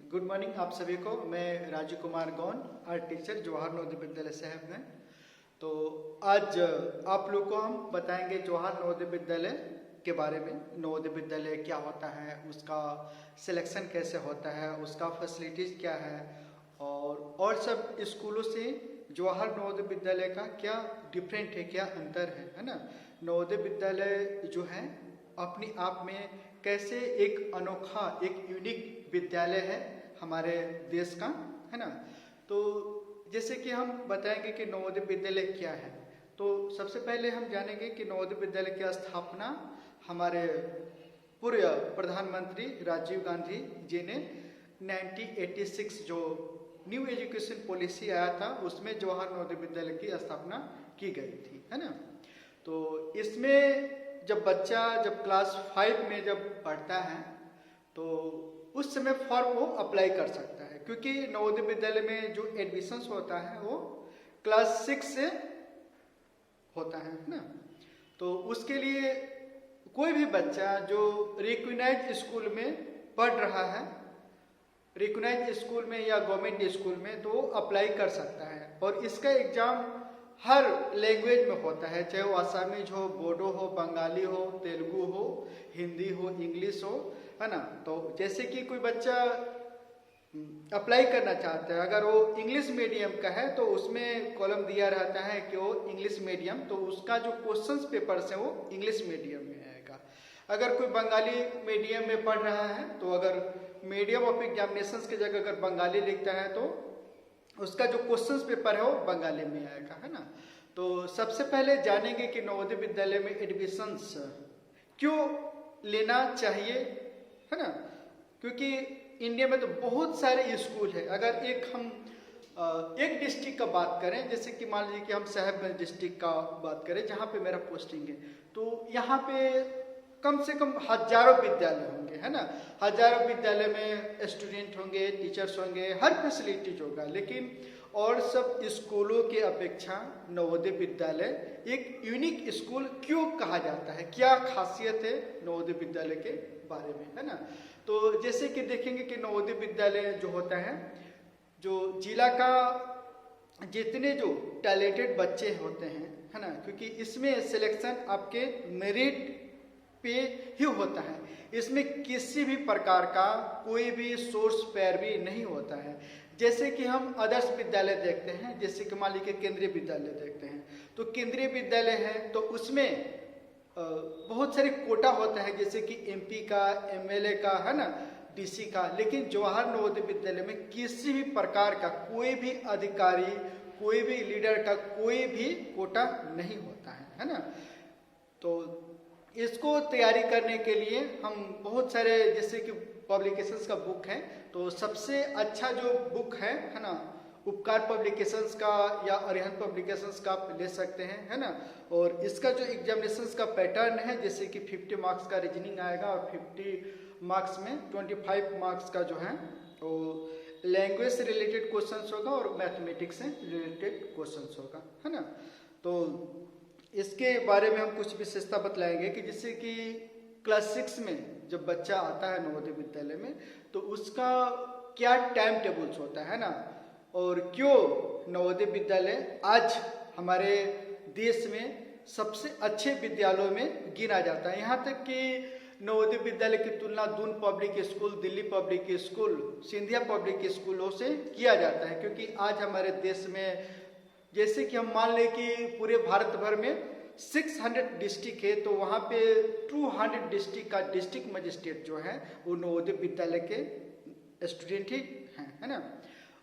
Good morning आप सभी को। मैं राजू कुमार गौन, आर्ट टीचर, जवाहर नवोदय विद्यालय साहब में। तो आज आप लोग को हम बताएंगे जवाहर नवोदय विद्यालय के बारे में। नवोदय विद्यालय क्या होता है, उसका सिलेक्शन कैसे होता है, उसका फैसिलिटीज़ क्या है और सब स्कूलों से जवाहर नवोदय विद्यालय का क्या डिफरेंट है, क्या अंतर है ना। नवोदय विद्यालय जो है अपने आप में कैसे एक अनोखा, एक यूनिक विद्यालय है हमारे देश का, है ना। तो जैसे कि हम बताएंगे कि नवोदय विद्यालय क्या है, तो सबसे पहले हम जानेंगे कि नवोदय विद्यालय की स्थापना हमारे पूर्व प्रधानमंत्री राजीव गांधी जी ने 1986 जो न्यू एजुकेशन पॉलिसी आया था उसमें जवाहर नवोदय विद्यालय की स्थापना की गई थी, है ना। तो इसमें जब बच्चा क्लास 5 में जब पढ़ता है तो उस समय फॉर्म वो अप्लाई कर सकता है, क्योंकि नवोदय विद्यालय में जो एडमिशन्स होता है वो क्लास 6 से होता है ना। तो उसके लिए कोई भी बच्चा जो रिकॉग्नाइज्ड स्कूल में पढ़ रहा है, रिकॉग्नाइज्ड स्कूल में या गवर्नमेंट स्कूल में, तो वो अप्लाई कर सकता है। और इसका एग्ज़ाम हर लैंग्वेज में होता है, चाहे वो आसामीज हो, बोडो हो, बंगाली हो, तेलुगु हो, हिंदी हो, इंग्लिश हो, है ना। तो जैसे कि कोई बच्चा अप्लाई करना चाहता है, अगर वो इंग्लिश मीडियम का है तो उसमें कॉलम दिया रहता है कि वो इंग्लिश मीडियम, तो उसका जो क्वेश्चंस पेपर्स है वो इंग्लिश मीडियम में आएगा। अगर कोई बंगाली मीडियम में पढ़ रहा है तो अगर मीडियम ऑफ एग्जामिनेशंस की जगह अगर बंगाली लिखता है तो उसका जो क्वेश्चंस पेपर है वो बंगाली में आएगा, है ना। तो सबसे पहले जानेंगे कि नवोदय विद्यालय में एडमिशंस क्यों लेना चाहिए, है ना। क्योंकि इंडिया में तो बहुत सारे स्कूल है। अगर हम एक डिस्ट्रिक्ट का बात करें, जैसे कि मान लीजिए कि हम साहेबगंज डिस्ट्रिक्ट का बात करें जहाँ पे मेरा पोस्टिंग है, तो यहाँ पे कम से कम हजारों विद्यालय होंगे, है ना। हजारों विद्यालय में स्टूडेंट होंगे, टीचर्स होंगे, हर फैसिलिटीज होगा। लेकिन और सब स्कूलों के अपेक्षा नवोदय विद्यालय एक यूनिक स्कूल क्यों कहा जाता है, क्या खासियत है नवोदय विद्यालय के बारे में, है ना। तो जैसे कि देखेंगे कि नवोदय विद्यालय जो होता है, जो जिला का जितने जो टैलेंटेड बच्चे होते हैं, है ना, क्योंकि इसमें सिलेक्शन आपके मेरिट पे ही होता है। इसमें किसी भी प्रकार का कोई भी सोर्स पैरवी नहीं होता है। जैसे कि हम आदर्श विद्यालय देखते हैं, जैसे कि मान लीजिए केंद्रीय विद्यालय देखते हैं, तो केंद्रीय विद्यालय है तो उसमें बहुत सारे कोटा होता है, जैसे कि एमपी का, एमएलए का, है ना, डीसी का। लेकिन जवाहर नवोदय विद्यालय में किसी भी प्रकार का कोई भी अधिकारी, कोई भी लीडर का कोई भी कोटा नहीं होता है ना। तो इसको तैयारी करने के लिए हम बहुत सारे, जैसे कि पब्लिकेशंस का बुक है, तो सबसे अच्छा जो बुक है ना, उपकार पब्लिकेशंस का या अरिहंत पब्लिकेशंस का आप ले सकते हैं, है ना। और इसका जो एग्जामिनेशंस का पैटर्न है, जैसे कि 50 मार्क्स का रीजनिंग आएगा और 50 मार्क्स में 25 मार्क्स का जो है वो लैंग्वेज से रिलेटेड क्वेश्चंस होगा और मैथमेटिक्स से रिलेटेड क्वेश्चंस होगा, है ना। तो इसके बारे में हम कुछ विशेषता बतलाएंगे कि जैसे कि क्लास 6 में जब बच्चा आता है नवोदय विद्यालय में, तो उसका क्या टाइम टेबल्स होता है ना, और क्यों नवोदय विद्यालय आज हमारे देश में सबसे अच्छे विद्यालयों में गिना जाता है। यहाँ तक कि नवोदय विद्यालय की तुलना Doon public school, Delhi public school, Scindia public स्कूलों से किया जाता है, क्योंकि आज हमारे देश में जैसे कि हम मान लें कि पूरे भारत भर में 600 डिस्ट्रिक्ट है, तो वहाँ पे 200 डिस्ट्रिक्ट का डिस्ट्रिक्ट मजिस्ट्रेट जो है वो नवोदय विद्यालय के स्टूडेंट ही हैं, है ना।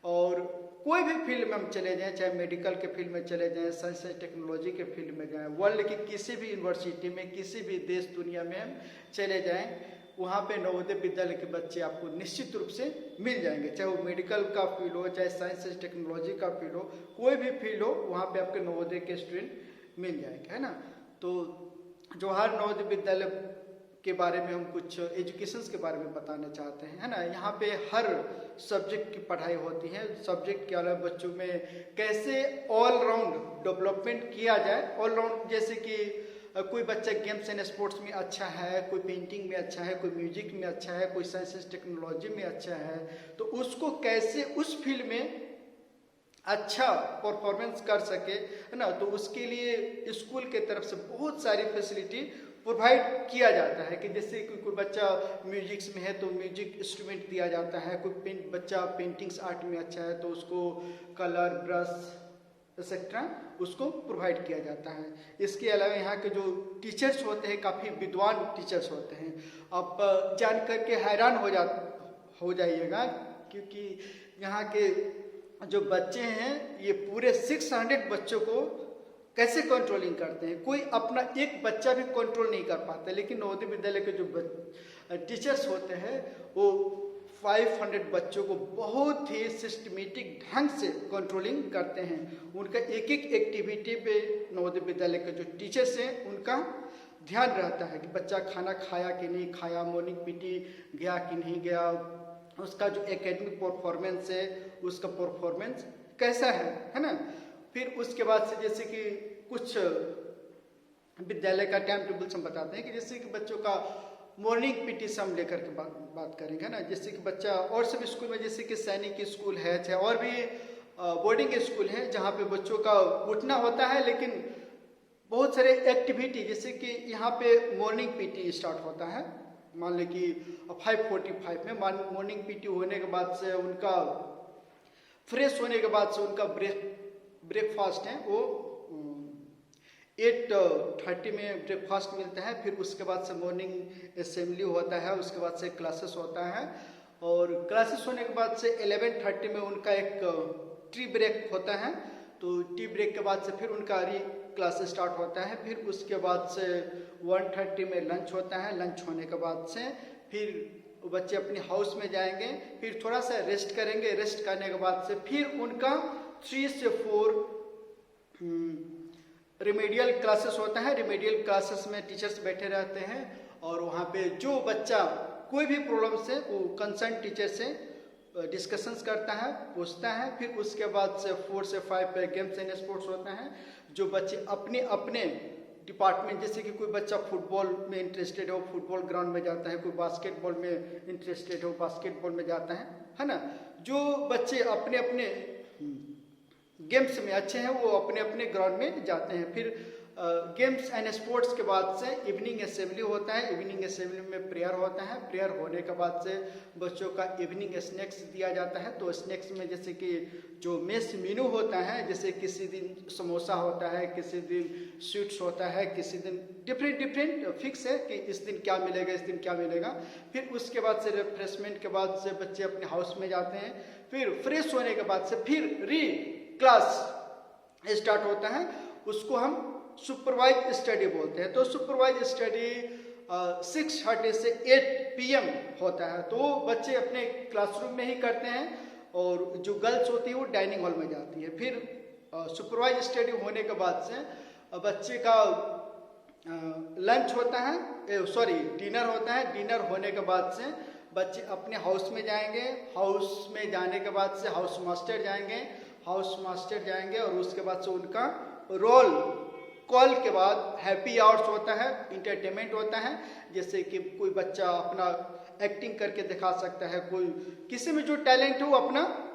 और कोई भी फील्ड में हम चले जाएं, चाहे मेडिकल के फील्ड में चले जाएं, साइंस एंड टेक्नोलॉजी के फील्ड में जाएं, वर्ल्ड की किसी भी यूनिवर्सिटी में, किसी भी देश दुनिया में हम चले जाएं, वहाँ पे नवोदय विद्यालय के बच्चे आपको निश्चित रूप से मिल जाएंगे। चाहे वो मेडिकल का फील्ड हो, चाहे साइंस एंड टेक्नोलॉजी का फील्ड हो, कोई भी फील्ड हो, वहाँ पे आपके नवोदय के स्टूडेंट मिल जाएंगे, है ना। तो जवाहर नवोदय विद्यालय के बारे में हम कुछ एजुकेशंस के बारे में बताना चाहते हैं, है ना। यहाँ पे हर सब्जेक्ट की पढ़ाई होती है। सब्जेक्ट के अलावा बच्चों में कैसे ऑल राउंड डेवलपमेंट किया जाए, ऑल राउंड जैसे कि कोई बच्चा गेम्स एंड स्पोर्ट्स में अच्छा है, कोई पेंटिंग में अच्छा है, कोई म्यूजिक में अच्छा है, कोई साइंस टेक्नोलॉजी में अच्छा है, तो उसको कैसे उस फील्ड में अच्छा परफॉर्मेंस कर सके, है ना। तो उसके लिए स्कूल के तरफ से बहुत सारी फैसिलिटी प्रोवाइड किया जाता है कि जैसे कोई बच्चा म्यूजिक्स में है तो म्यूजिक इंस्ट्रूमेंट दिया जाता है, कोई बच्चा पेंटिंग्स आर्ट में अच्छा है तो उसको कलर ब्रश एक्सेट्रा उसको प्रोवाइड किया जाता है। इसके अलावा यहाँ के जो टीचर्स होते हैं काफ़ी विद्वान टीचर्स होते हैं। आप जान करके हैरान हो जाइएगा क्योंकि यहाँ के जो बच्चे हैं ये पूरे 600 बच्चों को कैसे कंट्रोलिंग करते हैं। कोई अपना एक बच्चा भी कंट्रोल नहीं कर पाता, लेकिन नवोदय विद्यालय के जो टीचर्स होते हैं वो 500 बच्चों को बहुत ही सिस्टमेटिक ढंग से कंट्रोलिंग करते हैं। उनका एक एक एक्टिविटी पे नवोदय विद्यालय के जो टीचर्स हैं उनका ध्यान रहता है कि बच्चा खाना खाया कि नहीं खाया, मॉर्निंग पीटी गया कि नहीं गया, उसका जो एकेडमिक परफॉर्मेंस है उसका परफॉर्मेंस कैसा है ना। फिर उसके बाद से जैसे कि कुछ विद्यालय का टाइम टेबल हम बताते हैं कि जैसे कि बच्चों का मॉर्निंग पीटी से हम लेकर के बात करेंगे ना। जैसे कि बच्चा और सब स्कूल में जैसे कि सैनिक स्कूल है चाहे और भी बोर्डिंग स्कूल है जहाँ पे बच्चों का उठना होता है, लेकिन बहुत सारे एक्टिविटी जैसे कि यहाँ पे मॉर्निंग पीटी स्टार्ट होता है। मान लें कि 5:45 में मॉर्निंग पीटी होने के बाद से उनका फ्रेश होने के बाद से उनका ब्रेकफास्ट है वो 8:30 में ब्रेकफास्ट मिलता है। फिर उसके बाद से मॉर्निंग असेंबली होता है, उसके बाद से क्लासेस होता है और क्लासेस होने के बाद से 11:30 में उनका एक टी ब्रेक होता है। तो टी ब्रेक के बाद से फिर उनका क्लास स्टार्ट होता है। फिर उसके बाद से 1:30 में लंच होता है। लंच होने के बाद से फिर बच्चे अपने हाउस में जाएंगे, फिर थोड़ा सा रेस्ट करेंगे। रेस्ट करने के बाद से फिर उनका 3 से 4 रिमेडियल क्लासेस होता है। रिमेडियल क्लासेस में टीचर्स बैठे रहते हैं और वहाँ पे जो बच्चा कोई भी प्रॉब्लम से वो कंसर्न टीचर से डिस्कशंस करता है, पूछता है। फिर उसके बाद से 4 से 5 पे गेम्स एंड स्पोर्ट्स होता है। जो बच्चे अपने अपने डिपार्टमेंट जैसे कि कोई बच्चा फुटबॉल में इंटरेस्टेड है वो फुटबॉल ग्राउंड में जाता है, कोई बास्केटबॉल में इंटरेस्टेड है वो बास्केटबॉल में जाता है ना। जो बच्चे अपने अपने गेम्स में अच्छे हैं वो अपने अपने ग्राउंड में जाते हैं। फिर गेम्स एंड स्पोर्ट्स के बाद से इवनिंग असेंबली होता है। इवनिंग असेंबली में प्रेयर होता है। प्रेयर होने के बाद से बच्चों का इवनिंग स्नैक्स दिया जाता है। तो स्नैक्स में जैसे कि जो मेस मेनू होता है, जैसे किसी दिन समोसा होता है, किसी दिन स्वीट्स होता है, किसी दिन डिफरेंट फिक्स है कि इस दिन क्या मिलेगा, इस दिन क्या मिलेगा। फिर उसके बाद से रिफ्रेशमेंट के बाद से बच्चे अपने हाउस में जाते हैं। फिर फ्रेश होने के बाद से फिर क्लास स्टार्ट होता है, उसको हम सुपरवाइज स्टडी बोलते हैं। तो सुपरवाइज स्टडी 6:30 से 8 PM होता है। तो बच्चे अपने क्लासरूम में ही करते हैं और जो गर्ल्स होती है वो डाइनिंग हॉल में जाती है। फिर सुपरवाइज स्टडी होने के बाद से बच्चे का लंच होता है, डिनर होता है। डिनर होने के बाद से बच्चे अपने हाउस में जाएंगे। हाउस में जाने के बाद से हाउस मास्टर जाएंगे और उसके बाद से उनका रोल कॉल के बाद हैप्पी आवर्स होता है, इंटरटेनमेंट होता है। जैसे कि कोई बच्चा अपना एक्टिंग करके दिखा सकता है, कोई किसी में जो टैलेंट है वो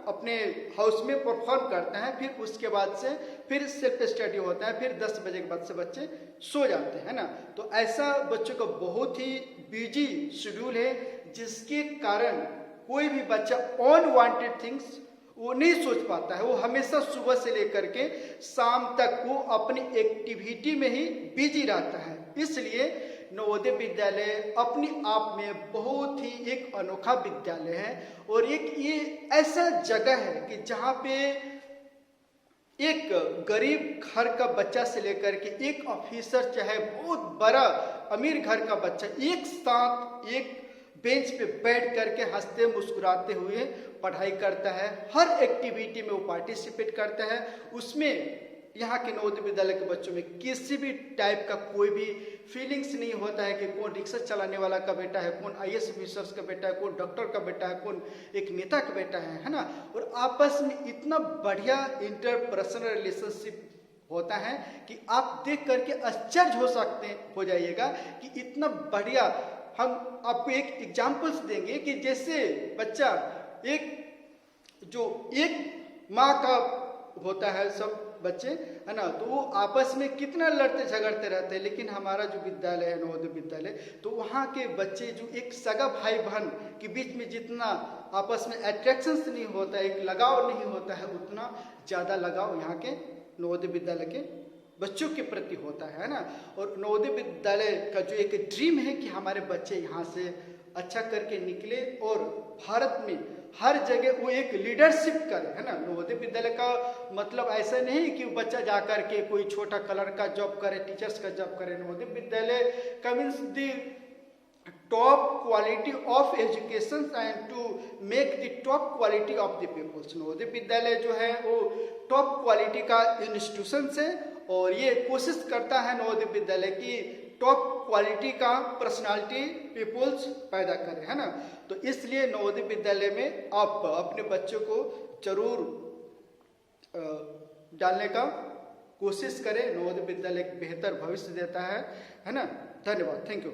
अपने हाउस में परफॉर्म करता है। फिर उसके बाद से फिर सेल्फ स्टडी होता है। फिर 10 बजे के बाद से बच्चे सो जाते हैं ना। तो ऐसा बच्चों का बहुत ही बिजी शेड्यूल है जिसके कारण कोई भी बच्चा अनवांटेड थिंग्स वो नहीं सोच पाता है। वो हमेशा सुबह से लेकर के शाम तक वो अपनी एक्टिविटी में ही बिजी रहता है। इसलिए नवोदय विद्यालय अपने आप में बहुत ही एक अनोखा विद्यालय है और एक ये ऐसा जगह है कि जहाँ पे एक गरीब घर का बच्चा से लेकर के एक ऑफिसर चाहे बहुत बड़ा अमीर घर का बच्चा एक साथ एक बेंच पे बैठ करके हंसते मुस्कुराते हुए पढ़ाई करता है। हर एक्टिविटी में वो पार्टिसिपेट करता है। उसमें यहाँ के नवोदय विद्यालय के बच्चों में किसी भी टाइप का कोई भी फीलिंग्स नहीं होता है कि कौन रिक्शा चलाने वाला का बेटा है, कौन IAS ऑफिसर्स का बेटा है, कौन डॉक्टर का बेटा है, कौन एक नेता का बेटा है ना। और आपस में इतना बढ़िया इंटरपर्सनल रिलेशनशिप होता है कि आप देख करके आश्चर्य हो जाइएगा कि इतना बढ़िया। हम आपको एक एग्जाम्पल्स देंगे कि जैसे बच्चा एक माँ का होता है, सब बच्चे है ना, तो वो आपस में कितना लड़ते झगड़ते रहते हैं, लेकिन हमारा जो विद्यालय है नवोदय विद्यालय, तो वहाँ के बच्चे जो एक सगा भाई बहन के बीच में जितना आपस में अट्रैक्शंस नहीं होता है, एक लगाव नहीं होता है, उतना ज़्यादा लगाव यहाँ के नवोदय विद्यालय के बच्चों के प्रति होता है ना। और नवोदय विद्यालय का जो एक ड्रीम है कि हमारे बच्चे यहाँ से अच्छा करके निकले और भारत में हर जगह वो एक लीडरशिप करे, है ना। नवोदय विद्यालय का मतलब ऐसा नहीं कि बच्चा जाकर के कोई छोटा कलर का जॉब करे, टीचर्स का जॉब करे। नवोदय विद्यालय का means the top quality of education and to make the top quality of the peoples. Navodaya Vidyalaya जो है वो टॉप क्वालिटी का इंस्टीट्यूशन है और ये कोशिश करता है नवोदय विद्यालय की टॉप क्वालिटी का पर्सनालिटी पीपुल्स पैदा करें, है ना। तो इसलिए नवोदय विद्यालय में आप अपने बच्चों को जरूर डालने का कोशिश करें। नवोदय विद्यालय एक बेहतर भविष्य देता है ना। धन्यवाद, थैंक यू।